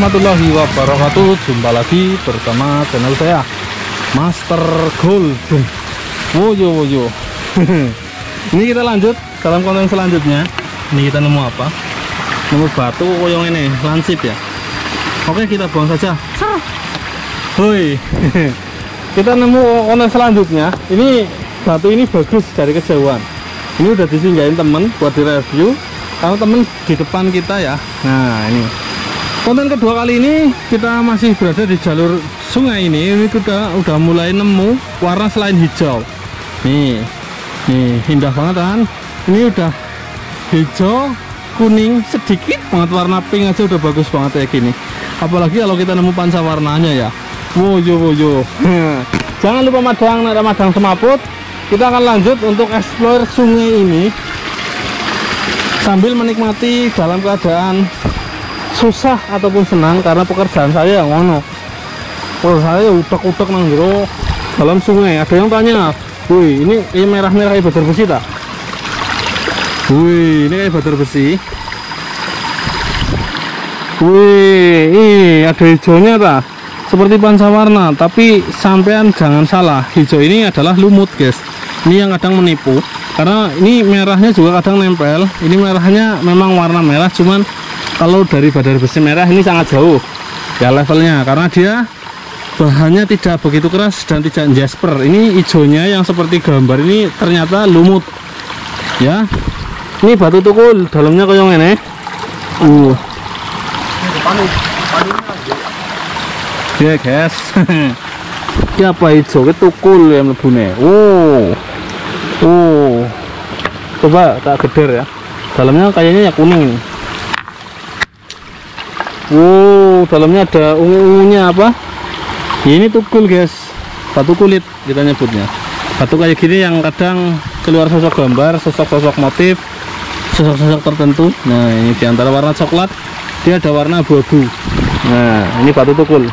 warahmatullahi wabarakatuh. Jumpa lagi bersama channel saya Master Golden. Woyo. Ini kita lanjut dalam konten selanjutnya. Ini kita nemu apa? Nemu batu koyong ini, lansip ya. Oke, kita buang saja. Hoi. Kita nemu konten selanjutnya. Ini batu ini bagus dari kejauhan. Ini udah disinggahin temen buat direview. Kalau temen di depan kita ya. Nah, ini konten kedua kali ini kita masih berada di jalur sungai ini. Ini kita udah mulai nemu warna selain hijau. Nih indah banget kan. Ini udah hijau, kuning, sedikit banget warna pink aja udah bagus banget kayak gini. Apalagi kalau kita nemu panca warnanya ya. Woyo. Jangan lupa madang semaput. Kita akan lanjut untuk explore sungai ini sambil menikmati dalam keadaan susah ataupun senang, karena pekerjaan saya yang ngono. Saya utek-utek nang jero dalam sungai. Ada yang tanya, "Wih, ini merah-merah kayak batar besi tak?" Wih, ini kayak batar besi. Wih, ada hijaunya tak? Seperti pancawarna, tapi sampean jangan salah. Hijau ini adalah lumut, guys. Ini yang kadang menipu. Karena ini merahnya juga kadang nempel. Ini merahnya memang warna merah, cuman kalau dari badar besi merah ini sangat jauh ya levelnya, karena dia bahannya tidak begitu keras dan tidak jasper. Ini hijaunya yang seperti gambar ini ternyata lumut ya. Ini batu tukul, dalamnya kayak ini. Ya guys. Ini apa hijau? Itu tukul yang lebune. Coba tak geder ya. Dalamnya kayaknya ya kuning ini. Dalamnya ada ungu-ungunya apa? Ini tukul guys, batu kulit kita nyebutnya. Batu kayak gini yang kadang keluar sosok gambar, sosok motif, sosok tertentu. Nah, ini diantara warna coklat, dia ada warna abu-abu. Nah, ini batu tukul.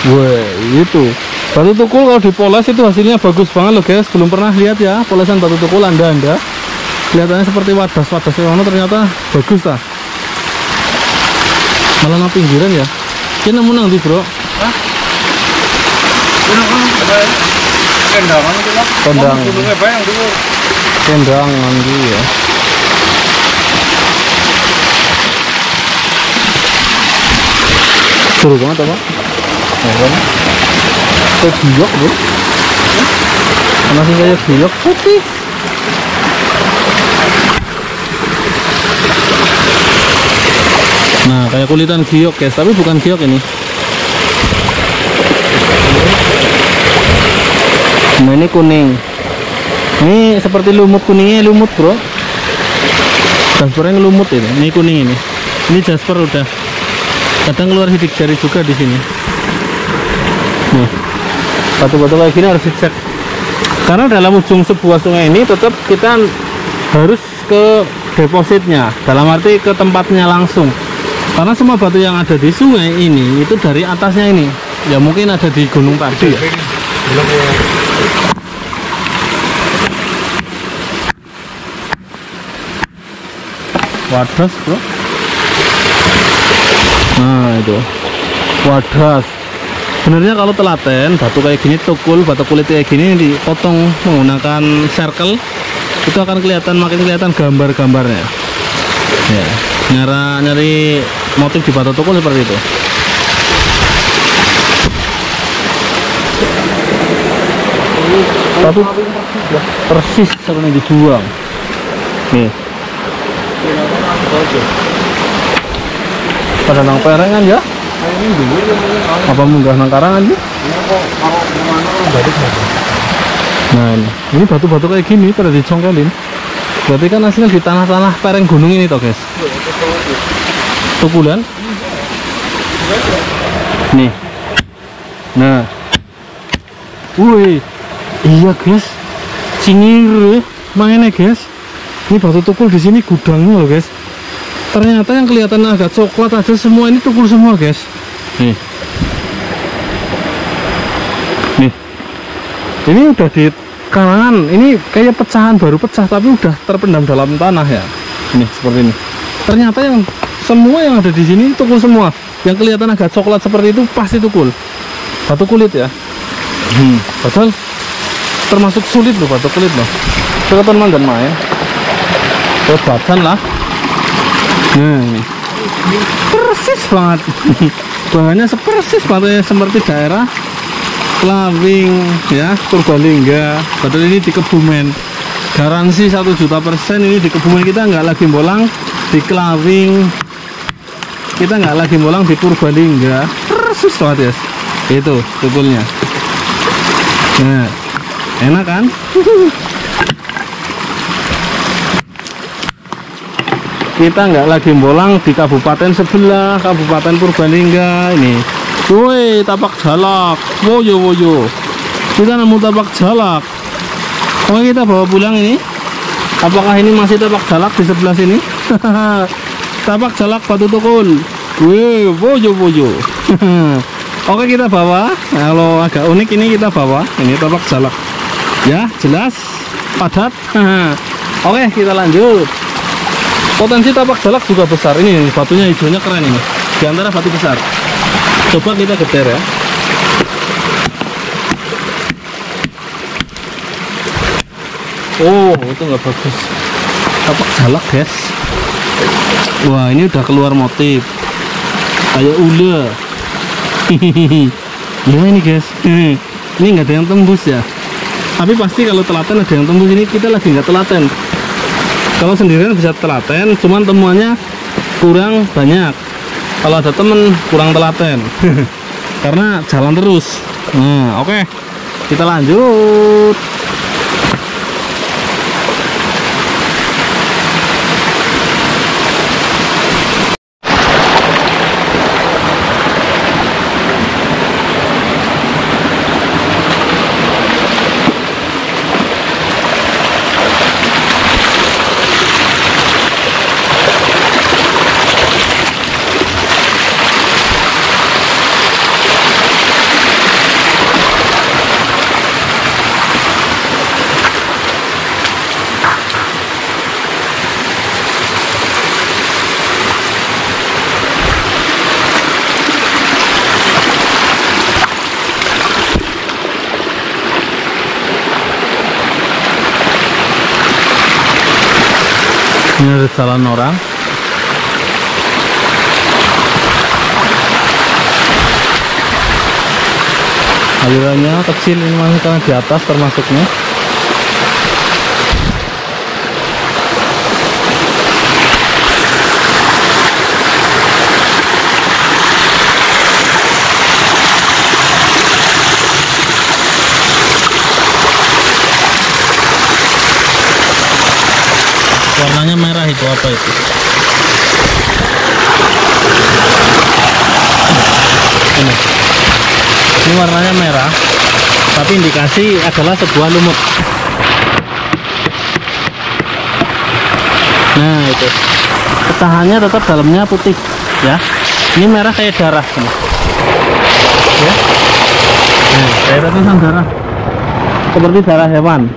Wah, itu batu tukul kalau dipoles itu hasilnya bagus banget loh guys. Belum pernah lihat ya polesan batu tukul anda. Kelihatannya seperti wadas yang ternyata bagus lah. Malah nang pinggiran ya. Kita nemu nang di bro. Kendang nanti ya. Seru banget apa? Kayak giok bro. Masih kayak giok putih. Nah, kayak kulitan giok guys, tapi bukan giok ini. Nah, ini kuning. Ini seperti lumut, kuningnya lumut bro. Jaspernya lumut ini. Ini kuning ini. Ini jasper udah. Kadang keluar sidik jari juga di sini. Nih, batu-batu kayak gini harus dicek. Karena dalam ujung sebuah sungai ini tetap kita harus ke depositnya. Dalam arti ke tempatnya langsung. Karena semua batu yang ada di sungai ini itu dari atasnya ini. Ya mungkin ada di gunung tadi ya. Wadas bro. Nah itu wadas. Sebenarnya kalau telaten batu kayak gini, tukul, batu kulit kayak gini dipotong menggunakan circle, itu akan makin kelihatan gambar-gambarnya ya. Nyari motif di batu tukul seperti itu. Batu persis seperti dibuang nih. Pada nang perengan ya. Apa munggah nang karangan ya? Nah ini batu-batu kayak gini pada dicongkelin. Berarti kan hasilnya di tanah-tanah pereng gunung ini toh guys. Tukulan. Nih. Nah. Wih. Iya guys. Cingir mainnya guys. Ini batu tukul di sini gudangnya loh guys. Ternyata yang kelihatan agak coklat aja semua ini tukul semua guys. Nih. Ini udah karangan ini kayak pecahan, baru pecah tapi udah terpendam dalam tanah ya. Ini seperti ini. Ternyata yang semua yang ada di sini tukul semua. Yang kelihatan agak coklat seperti itu pasti tukul. Batu kulit ya. Padahal termasuk sulit loh batu kulit loh. Kelihatan mandan main. Badan lah. Nah ini persis banget. Bahannya persis banget seperti daerah Klawing ya, Purbalingga. Padahal ini di Kebumen. Garansi 1.000.000% ini di Kebumen. Kita nggak lagi bolang di Klawing, kita nggak lagi bolang di Purbalingga. Persis banget ya. Itu tukulnya. Nah, enak kan? Kita nggak lagi bolang di kabupaten sebelah, Kabupaten Purbalingga ini. Woi, tapak jalak, woyo. Kita nemu tapak jalak. Oke, kita bawa pulang ini. Apakah ini masih tapak jalak di sebelah sini? Tapak jalak batu tukul. Woi, woyo. Oke, kita bawa. Kalau agak unik ini kita bawa. Ini tapak jalak. Ya, jelas, padat. Oke, kita lanjut. Potensi tapak jalak juga besar. Ini batunya hijaunya keren ini. Di antara batu besar. Coba kita geser ya. Oh, itu nggak bagus. Tapak jalak guys. Wah, ini udah keluar motif. Kayak ule. Ya ini guys. Ini nggak ada yang tembus ya. Tapi pasti kalau telaten ada yang tembus. Ini kita lagi nggak telaten. Kalau sendirian bisa telaten, cuman temuannya kurang banyak. Kalau ada temen kurang telaten. Karena jalan terus. Nah, oke. Kita lanjut. Ini ada jalan orang. Alirannya kecil ini masih karena di atas termasuknya. Warnanya merah itu apa itu? Ini warnanya merah, tapi indikasi adalah sebuah lumut. Nah itu, pecahannya tetap dalamnya putih, ya. Ini merah kayak darah, ya. Nah, kayak tetesan darah, seperti darah hewan.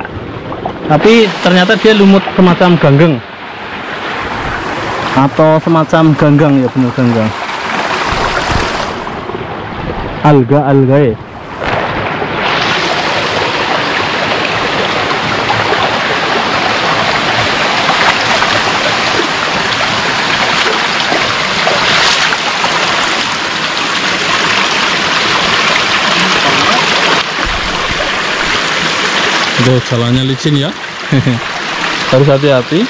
Tapi ternyata dia lumut semacam ganggeng atau semacam ganggang, ya benar ganggang. Alga ya. Aduh, jalannya licin ya. Harus hati-hati.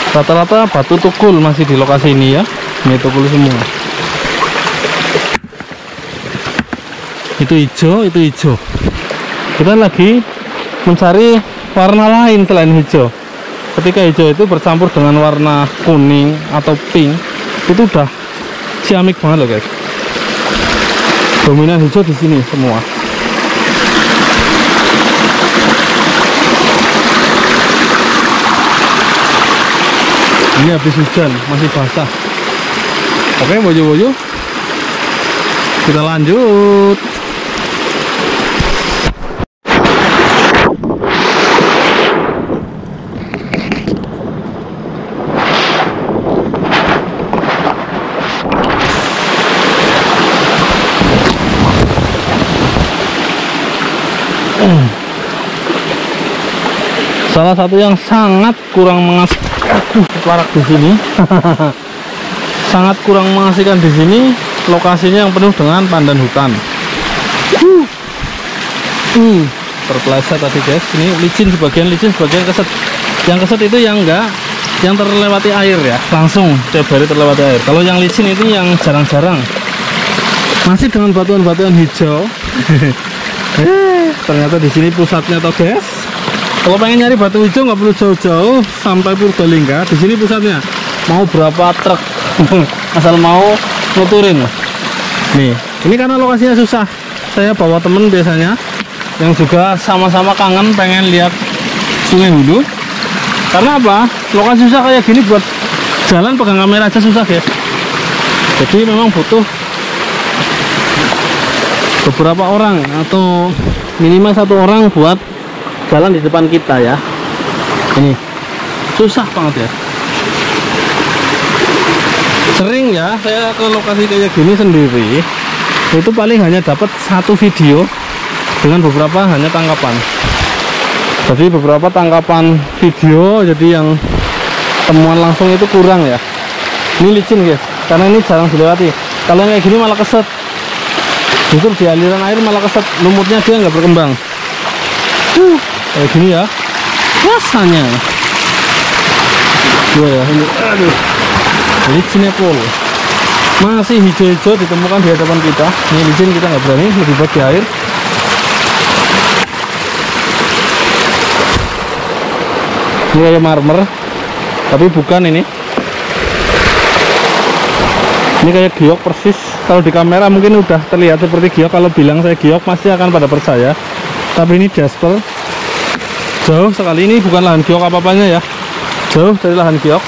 Rata-rata batu tukul masih di lokasi ini ya. Ini tukul semua. Itu hijau, itu hijau. Kita lagi mencari warna lain selain hijau. Ketika hijau itu bercampur dengan warna kuning atau pink, itu udah ciamik banget loh guys. Dominan hijau di sini semua. Ini habis hujan, masih basah. Oke, bojo-bojo. Kita lanjut. Salah satu yang sangat kurang mengasihkan di sini, sangat kurang mengasihkan di sini, lokasinya yang penuh dengan pandan hutan. Terpeleset tadi guys. Ini licin sebagian keset. Yang keset itu yang enggak, yang terlewati air ya, langsung tiap hari terlewati air. Kalau yang licin itu yang jarang-jarang, masih dengan batuan-batuan hijau. Ternyata di sini pusatnya toh guys. Kalau pengen nyari batu hijau nggak perlu jauh-jauh sampai Purbalingga. Di sini pusatnya. Mau berapa truk asal mau nuturin. Nih, ini karena lokasinya susah. Saya bawa temen biasanya yang juga sama-sama kangen pengen lihat Sungai Hulu. Karena apa? Lokasi susah kayak gini buat jalan pegang kamera aja susah guys. Jadi memang butuh beberapa orang atau minimal satu orang buat jalan di depan kita ya. Ini susah banget ya. Sering ya saya ke lokasi kayak gini sendiri, itu paling hanya dapat satu video dengan beberapa hanya tangkapan. Jadi beberapa tangkapan video, jadi yang temuan langsung itu kurang ya. Ini licin guys, karena ini jarang dilewati. Kalau kayak gini malah keset, justru di aliran air malah keset, lumutnya dia nggak berkembang. Kayak gini ya rasanya. Dua ya ini, aduh, licinnya pol masih hijau-hijau ditemukan di hadapan kita. Ini licin, kita nggak berani, lebih baik di air. Ini kayak marmer tapi bukan. Ini kayak giok persis. Kalau di kamera mungkin udah terlihat seperti giok. Kalau bilang saya giok pasti akan pada percaya, tapi ini jasper. Jauh sekali, ini bukan lahan giok apa-apanya ya, jauh dari lahan giok.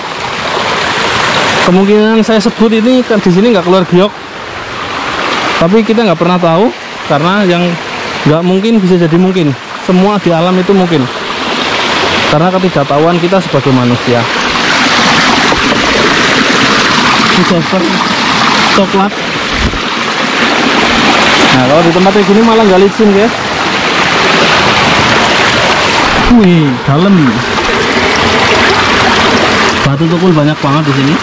Kemungkinan saya sebut ini kan di sini nggak keluar giok, tapi kita nggak pernah tahu, karena yang nggak mungkin bisa jadi mungkin. Semua di alam itu mungkin, karena ketidaktahuan kita sebagai manusia. Ini jasper coklat. Nah kalau di tempat kayak gini malah nggak licin guys. Wih, dalam. Batu tukul banyak banget di sini.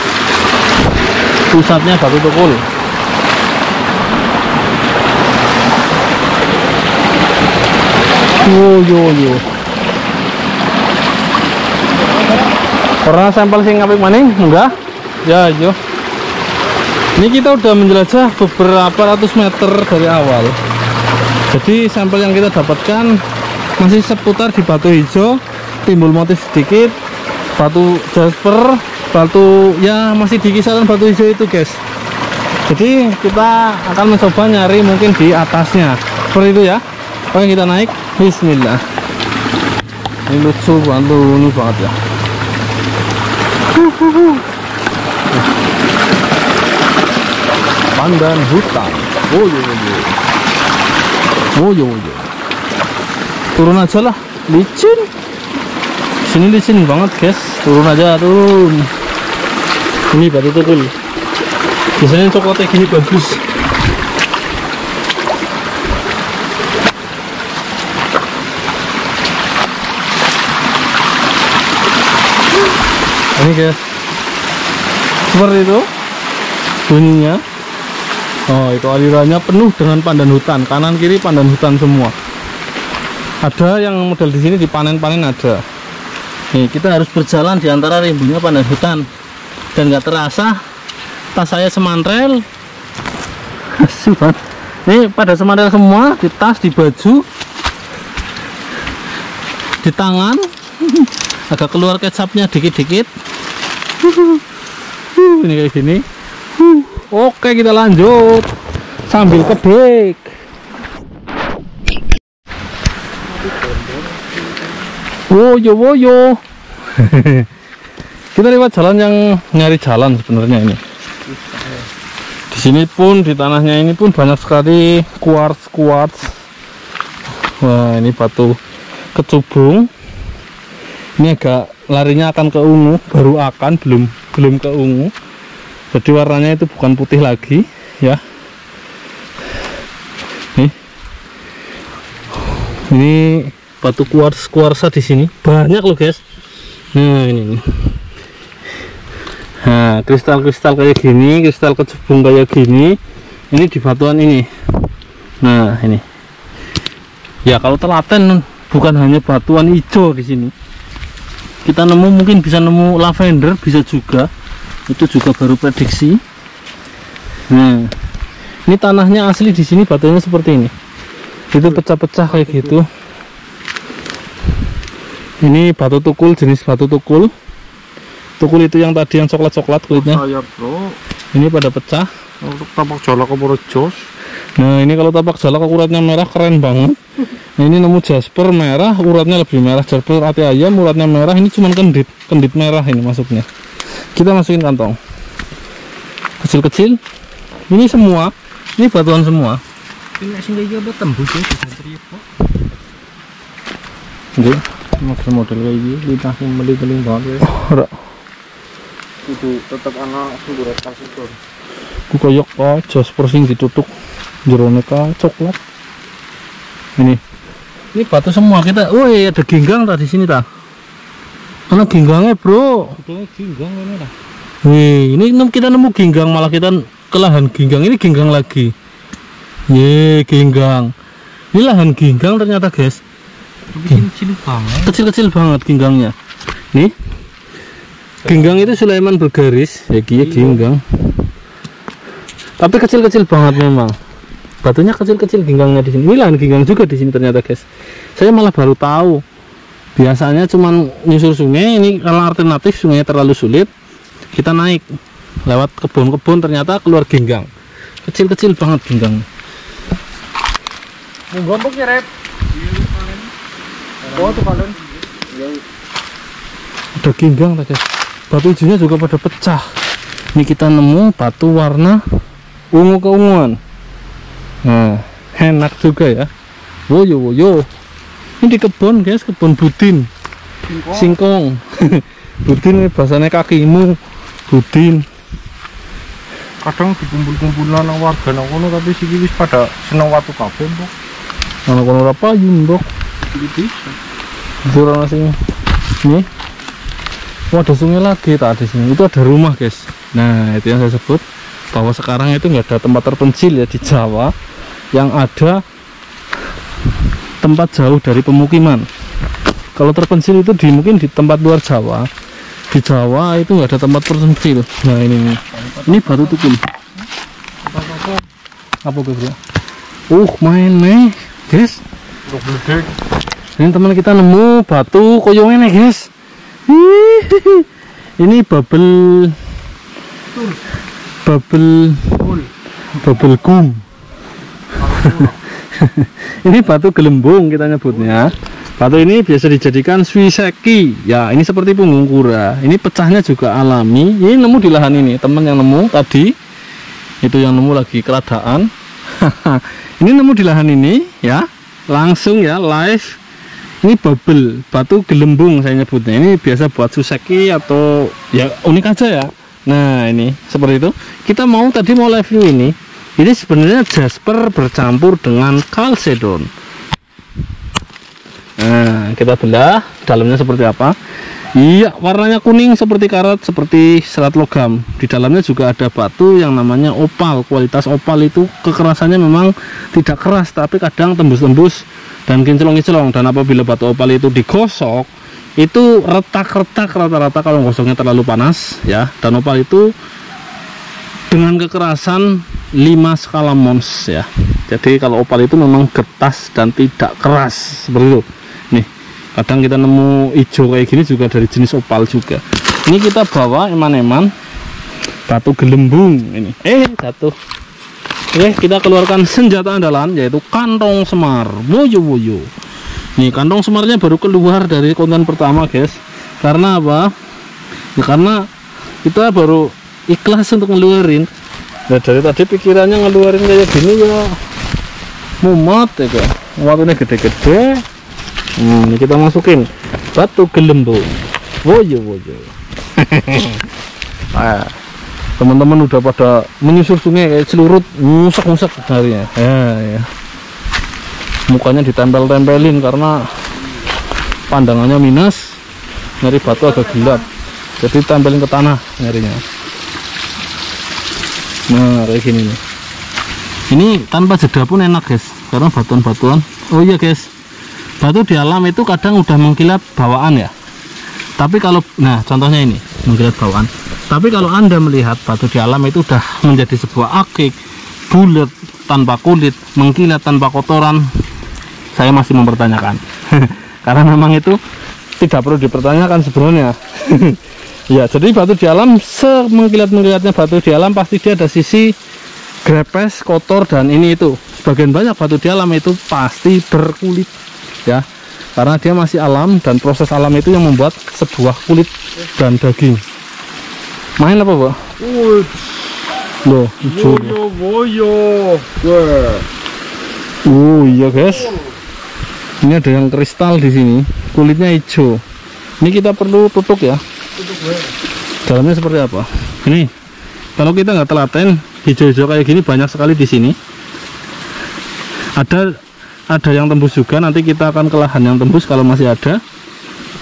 Pusatnya batu tukul. Yo. Pernah sampel sing ngapik maning? Enggak? Ya, yo. Ini kita udah menjelajah beberapa ratus meter dari awal. Jadi sampel yang kita dapatkan masih seputar di batu hijau, timbul motif sedikit, batu jasper, batu ya masih di kisaran batu hijau itu guys. Jadi kita akan mencoba nyari mungkin di atasnya seperti itu ya. Oke, kita naik. Bismillah. Ini lucu banget ya. Pandan hutan. Oh yo. Turun aja lah, licin. Sini licin banget guys. Turun aja, turun. Ini batu tukul. Biasanya coklatnya gini bagus. Ini guys, seperti itu bunyinya. Oh, itu alirannya penuh dengan pandan hutan, kanan kiri pandan hutan semua. Ada yang model di sini dipanen-panen ada. Nih, kita harus berjalan di antara rimbunya pandan hutan, dan nggak terasa tas saya semantrel. Nih pada semantrel semua, di tas, di baju, di tangan. Agak keluar kecapnya dikit-dikit. Ini kayak gini. Oke, kita lanjut sambil kedek. Woyo. Kita lewat jalan yang nyari jalan sebenarnya ini. Di Di sini pun, di tanahnya ini pun banyak sekali quartz. Wah, ini batu kecubung. Ini agak larinya akan ke ungu, baru akan, belum ke ungu. Jadi warnanya itu bukan putih lagi, ya. Ini batu kuarsa di sini banyak loh guys. Nah ini. Nah, kristal-kristal kayak gini, kristal kecubung kayak gini, ini di batuan ini. Nah ini. Ya kalau telaten bukan hanya batuan hijau di sini. Kita nemu mungkin bisa nemu lavender, bisa juga. Itu juga baru prediksi. Nah, ini tanahnya asli di sini, batunya seperti ini. Itu pecah-pecah kayak gitu. Ini batu tukul, jenis batu tukul. Tukul itu yang tadi yang coklat-coklat kulitnya. Ya, bro. Ini pada pecah. Untuk tapak jalak ukuran jos. Nah, ini kalau tapak jalak ukurannya merah keren banget. Nah, ini nemu jasper merah, uratnya lebih merah. Jasper ati ayam, uratnya merah. Ini cuma kendit merah ini masuknya. Kita masukin kantong. Kecil-kecil. Ini semua, ini batuan semua. Ini sing iki apa tembus ya di kok. Nggih, model-model kayak gini kita sing meli-meli banget ya. Ora. Itu tetap ana sumber kalsium. Ku koyok jasper sing ditutup jerone coklat. Ini batu semua kita. Woi, ada ginggang tadi sini ta. Ana ginggangnya, Bro. Itu ginggang ini lah. Wih, ini kita nemu ginggang, malah kita ke lahan ginggang. Ini ginggang lagi. Ye, ginggang. Ini lahan ginggang ternyata, guys. Kecil banget. Kecil-kecil banget ginggangnya. Nih. Ginggang itu Sulaiman bergaris, ya ginggang. Tapi kecil-kecil banget memang. Batunya kecil-kecil ginggangnya di sini. Ini lahan ginggang juga di sini ternyata, guys. Saya malah baru tahu. Biasanya cuman nyusur sungai, ini kalau alternatif sungainya terlalu sulit, kita naik lewat kebun-kebun, ternyata keluar ginggang. Kecil-kecil banget ginggang. Monggo nyeret. Oh, tuh kalian. Ada ginggang guys. Batu hijaunya juga pada pecah. Ini kita nemu batu warna ungu keunguan. Nah, enak juga ya. Woyo. Ini di kebun guys, kebun budin. Singkong. Budin bahasanya kakimu. Budin. Kadang dikumpul-kumpulan nang warga nang kono tapi siki wis pada seneng watu kabeh, Mbok. Nang kono ora payung, Mbok. Iki bisa. Kurang sing. Nih. Oh, ada sungai lagi tadi sini. Itu ada rumah, guys. Nah, itu yang saya sebut bahwa sekarang itu nggak ada tempat terpencil ya di Jawa yang ada tempat jauh dari pemukiman. Kalau terpencil itu mungkin di tempat luar Jawa. Di Jawa itu nggak ada tempat terpencil. Nah ini batu tukul. Apa tuh, Bro? Main nih, guys. Ini teman kita nemu batu koyongnya nih, guys. Ini bubble gum. Ini batu gelembung kita nyebutnya. Batu ini biasa dijadikan suiseki. Ya, ini seperti punggung kura. Ini pecahnya juga alami. Ini nemu di lahan ini. Teman yang nemu tadi itu yang nemu lagi keradaan. Ini nemu di lahan ini ya. Langsung ya live. Ini bubble, batu gelembung saya nyebutnya. Ini biasa buat suiseki atau ya unik aja ya. Nah, ini seperti itu. Kita tadi mau review ini. Ini sebenarnya jasper bercampur dengan kalsedon. Nah, kita belah dalamnya seperti apa. Iya, warnanya kuning seperti karat, seperti serat logam. Di dalamnya juga ada batu yang namanya opal. Kualitas opal itu kekerasannya memang tidak keras, tapi kadang tembus-tembus dan kinclong-kinclong. Dan apabila batu opal itu digosok, itu retak-retak rata-rata kalau gosoknya terlalu panas ya. Dan opal itu dengan kekerasan 5 skala Mohs ya. Jadi kalau opal itu memang getas dan tidak keras seperti itu. Nih, kadang kita nemu hijau kayak gini juga dari jenis opal juga. Ini kita bawa eman-eman batu gelembung ini. Jatuh. Oke, kita keluarkan senjata andalan yaitu kantong semar. Woyo. Nih, kantong semarnya baru keluar dari konten pertama, guys. Karena apa? Ya karena kita baru ikhlas untuk ngeluarin Nah dari tadi pikirannya ngeluarin kayak gini ya mumet ya kok, waktunya gede-gede. Ini kita masukin batu gelembu, woyo. Nah, teman-teman udah pada menyusur sungai kayak celurut, ngusak harinya. Ya. Mukanya ditempel-tempelin karena pandangannya minus, nyari batu agak gelap, jadi tempelin ke tanah nyarinya. Nah kayak gini nih, ini tanpa jeda pun enak guys, karena batuan-batuan. Oh iya guys, batu di alam itu kadang udah mengkilat bawaan ya, tapi kalau, nah contohnya ini mengkilat bawaan, tapi kalau anda melihat batu di alam itu udah menjadi sebuah akik, bulat tanpa kulit, mengkilat tanpa kotoran, saya masih mempertanyakan. Karena memang itu tidak perlu dipertanyakan sebenarnya. Ya, jadi batu di alam, semengkilat-mengkilatnya batu di alam pasti dia ada sisi grepes, kotor, dan ini itu. Sebagian banyak batu di alam itu pasti berkulit, ya, karena dia masih alam dan proses alam itu yang membuat sebuah kulit dan daging. Main apa, Pak? Loh, hijau. Oh iya guys, ini ada yang kristal di sini, kulitnya hijau. Ini kita perlu tutup ya. Dalamnya seperti apa? Ini kalau kita nggak telaten, hijau-hijau kayak gini banyak sekali di sini. Ada yang tembus juga, nanti kita akan ke lahan yang tembus kalau masih ada.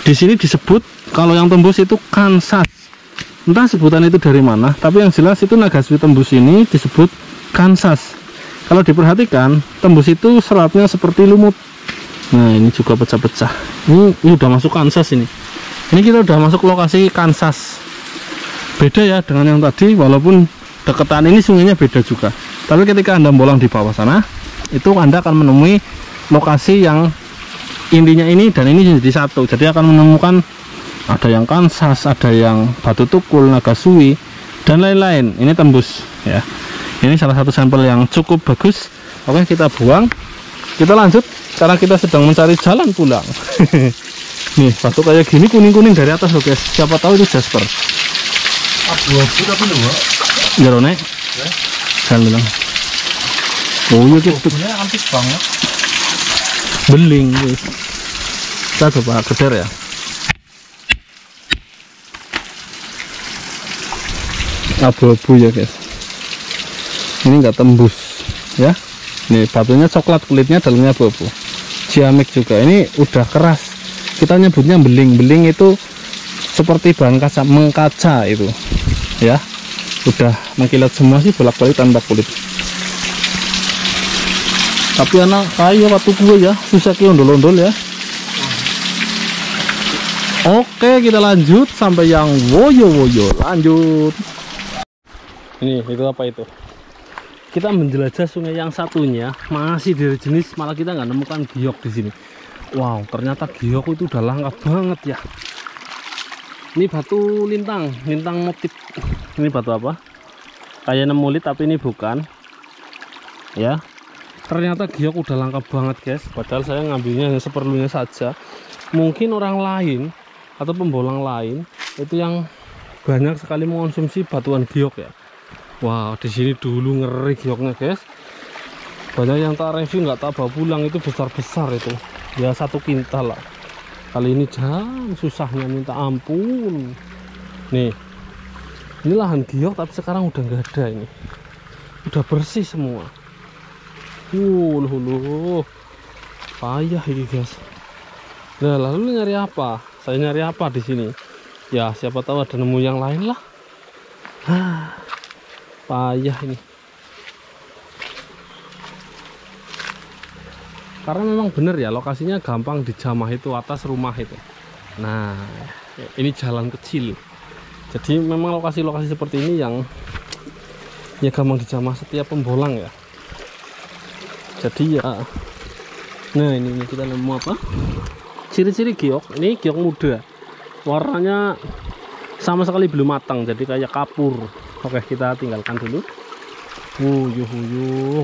Di sini disebut kalau yang tembus itu kansas. Entah sebutan itu dari mana, tapi yang jelas itu Nagasui tembus ini disebut kansas. Kalau diperhatikan, tembus itu seratnya seperti lumut. Nah ini juga pecah-pecah. Ini udah masuk kansas ini. Ini kita udah masuk lokasi kansas. Beda ya dengan yang tadi, walaupun deketan ini sungainya beda juga. Tapi ketika anda bolang di bawah sana, itu anda akan menemui lokasi yang intinya ini dan ini jadi satu. Jadi akan menemukan ada yang kansas, ada yang batu tukul, Nagasui, dan lain-lain. Ini tembus ya. Ini salah satu sampel yang cukup bagus. Oke, kita buang, kita lanjut karena kita sedang mencari jalan pulang. Nih batu kayak gini kuning-kuning dari atas loh guys, siapa tahu itu jasper. Abu-abu tapi dua jerone jalan bilang. Oh iya gitu, antik banget. Beling guys. Kita coba keder ya. Abu-abu ya guys, ini enggak tembus ya. Nih batunya coklat, kulitnya dalamnya abu-abu. Ciamik juga, ini udah keras, kita nyebutnya beling. Itu seperti bahan kaca, mengkaca itu ya, udah mengkilat semua sih bolak-balik tanpa kulit. Tapi anak kayu waktu gue ya susah ki ondol-ondol ya. Oke, kita lanjut sampai yang woyo, lanjut. Ini itu apa itu? Kita menjelajah sungai yang satunya, masih dari jenis, malah kita nggak nemukan giok di sini. Wow, ternyata giok itu udah langka banget ya. Ini batu lintang motif. Ini batu apa? Kayak nemulit tapi ini bukan. Ya, ternyata giok udah langka banget guys. Padahal saya ngambilnya hanya seperlunya saja. Mungkin orang lain atau pembolang lain itu yang banyak sekali mengonsumsi batuan giok ya. Wow, di sini dulu ngeri gioknya guys. Banyak yang tak review nggak tak bawa pulang, itu besar-besar itu. Ya 1 kintal lah. Kali ini jangan susahnya minta ampun. Nih, ini lahan giok tapi sekarang udah nggak ada ini. Udah bersih semua. Payah ini guys. Nah, lalu nyari apa? Saya nyari apa di sini? Ya siapa tahu ada nemu yang lain lah. Payah ini. Karena memang bener ya, lokasinya gampang dijamah itu atas rumah itu. Nah, ini jalan kecil. Jadi memang lokasi-lokasi seperti ini yang ya gampang dijamah setiap pembolang ya. Jadi ya, nah ini kita nemu apa? Ciri-ciri giok. Ini giok muda. Warnanya sama sekali belum matang, jadi kayak kapur. Oke, kita tinggalkan dulu.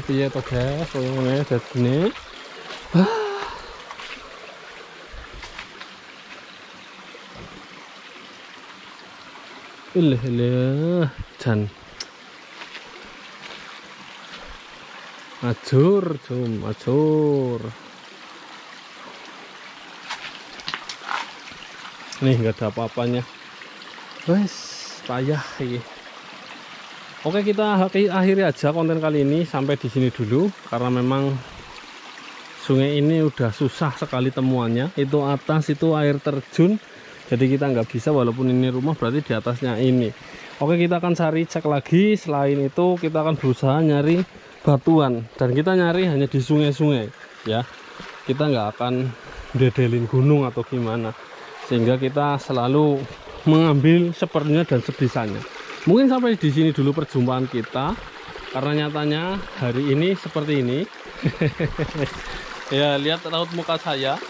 Piye to guys, koyone dadine. Jan. Ajur, jom, ajur. Nih nggak ada apa-apanya. Wes, payah ini. Oke, kita akhiri aja konten kali ini sampai di sini dulu karena memang sungai ini udah susah sekali temuannya. Itu atas itu air terjun. Jadi kita nggak bisa, walaupun ini rumah berarti di atasnya ini. Oke, kita akan cek lagi. Selain itu kita akan berusaha nyari batuan dan kita nyari hanya di sungai-sungai ya. Kita nggak akan dedelin gunung atau gimana, sehingga kita selalu mengambil seperlunya dan sebisanya. Mungkin sampai di sini dulu perjumpaan kita karena nyatanya hari ini seperti ini. Ya, lihat raut muka saya.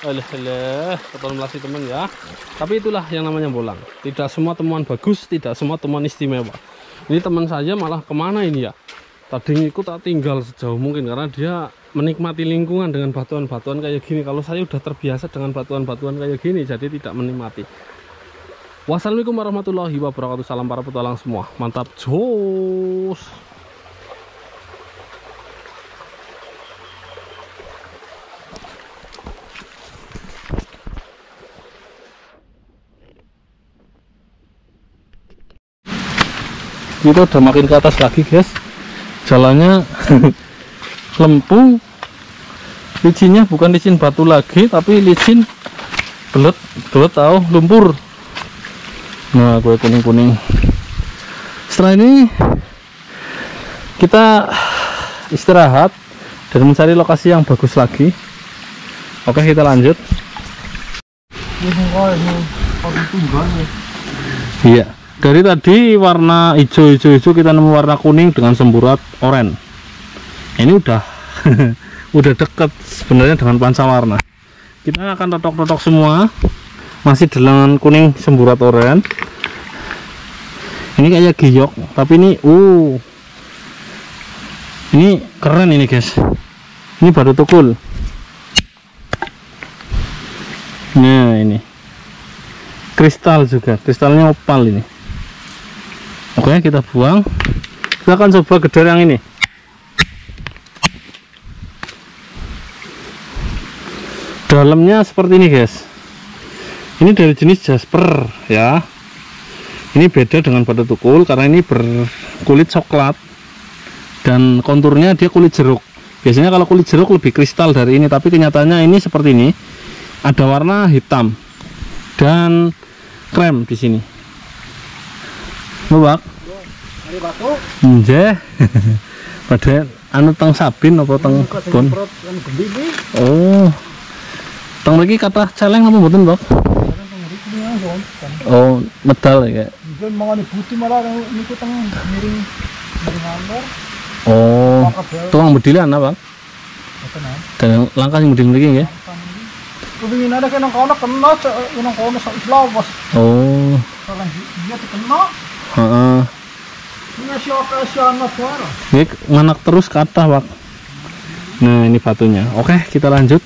Keton melasi teman ya. Tapi itulah yang namanya bolang. Tidak semua temuan bagus, tidak semua temuan istimewa. Ini teman saya malah kemana ini ya? Tadi ngikut tak tinggal sejauh mungkin karena dia menikmati lingkungan dengan batuan-batuan kayak gini. Kalau saya udah terbiasa dengan batuan-batuan kayak gini, jadi tidak menikmati. Wassalamualaikum warahmatullahi wabarakatuh. Salam para petualang semua. Mantap jos. Kita udah makin ke atas lagi guys. Jalannya lempung. Licinnya bukan licin batu lagi, tapi licin belet tahu lumpur. Nah, gue kuning-kuning. Setelah ini kita istirahat dan mencari lokasi yang bagus lagi. Oke, kita lanjut. Iya. Dari tadi warna hijau kita nemu warna kuning dengan semburat oranye. Ini udah udah deket sebenarnya dengan pancawarna. Kita akan totok-totok semua. Masih dengan kuning semburat oranye. Ini kayak giok, tapi ini ini keren ini guys. Ini baru tukul. Nah, ini kristal juga, kristalnya opal ini. Oke, kita buang. Kita akan coba gedor yang ini. Dalamnya seperti ini guys. Ini dari jenis jasper ya. Ini beda dengan batu tukul karena ini berkulit coklat dan konturnya dia kulit jeruk. Biasanya kalau kulit jeruk lebih kristal dari ini, tapi kenyataannya ini seperti ini. Ada warna hitam dan krem di sini. Mbak, Ini batu. nje. Padahal anu teng sabin apa teng kebon? Oh. Teng mriki kathah celeng apa mboten, Mbak? Oh, medal ya. Mungkin mangane buti malah niku teng miring ngantor. Oh. Tukang bedilan apa, Bang? Dan langkah sing bedil mriki nggih. Kepingin ada kena kono kena kono sak lawas. Oh. Salah dia kena. Heeh. Ini siapa suara. Ini nganak terus kata, Pak. Nah, ini batunya. Oke, kita lanjut.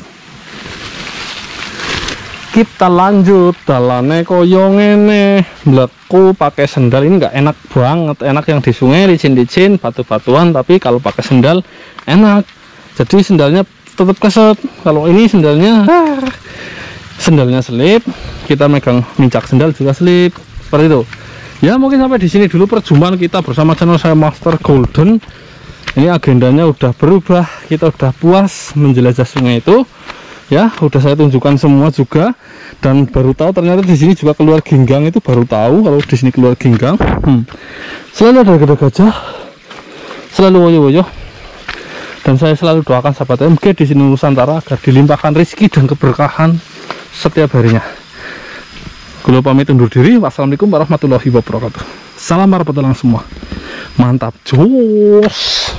Kita lanjut dalane koyo ngene. Mlebu pakai sendal ini nggak enak banget. Enak yang di sungai licin-licin, batu-batuan, tapi kalau pakai sendal enak. Jadi sendalnya tetap keset. Kalau ini sendalnya sendalnya selip, kita megang mincak sendal juga selip. Seperti itu. Ya, mungkin sampai di sini dulu perjumpaan kita bersama channel saya Master Golden. Ini agendanya udah berubah, kita udah puas menjelajah sungai itu. Ya, udah saya tunjukkan semua juga, dan baru tahu ternyata di sini juga keluar ginggang, itu baru tahu kalau di sini keluar ginggang. Selalu ada gada gajah, selalu woyo-woyo, dan saya selalu doakan sahabat MG di sini Nusantara agar dilimpahkan rezeki dan keberkahan setiap harinya. Gue pamit undur diri. Wassalamualaikum warahmatullahi wabarakatuh. Salam para petualang semua. Mantap jos.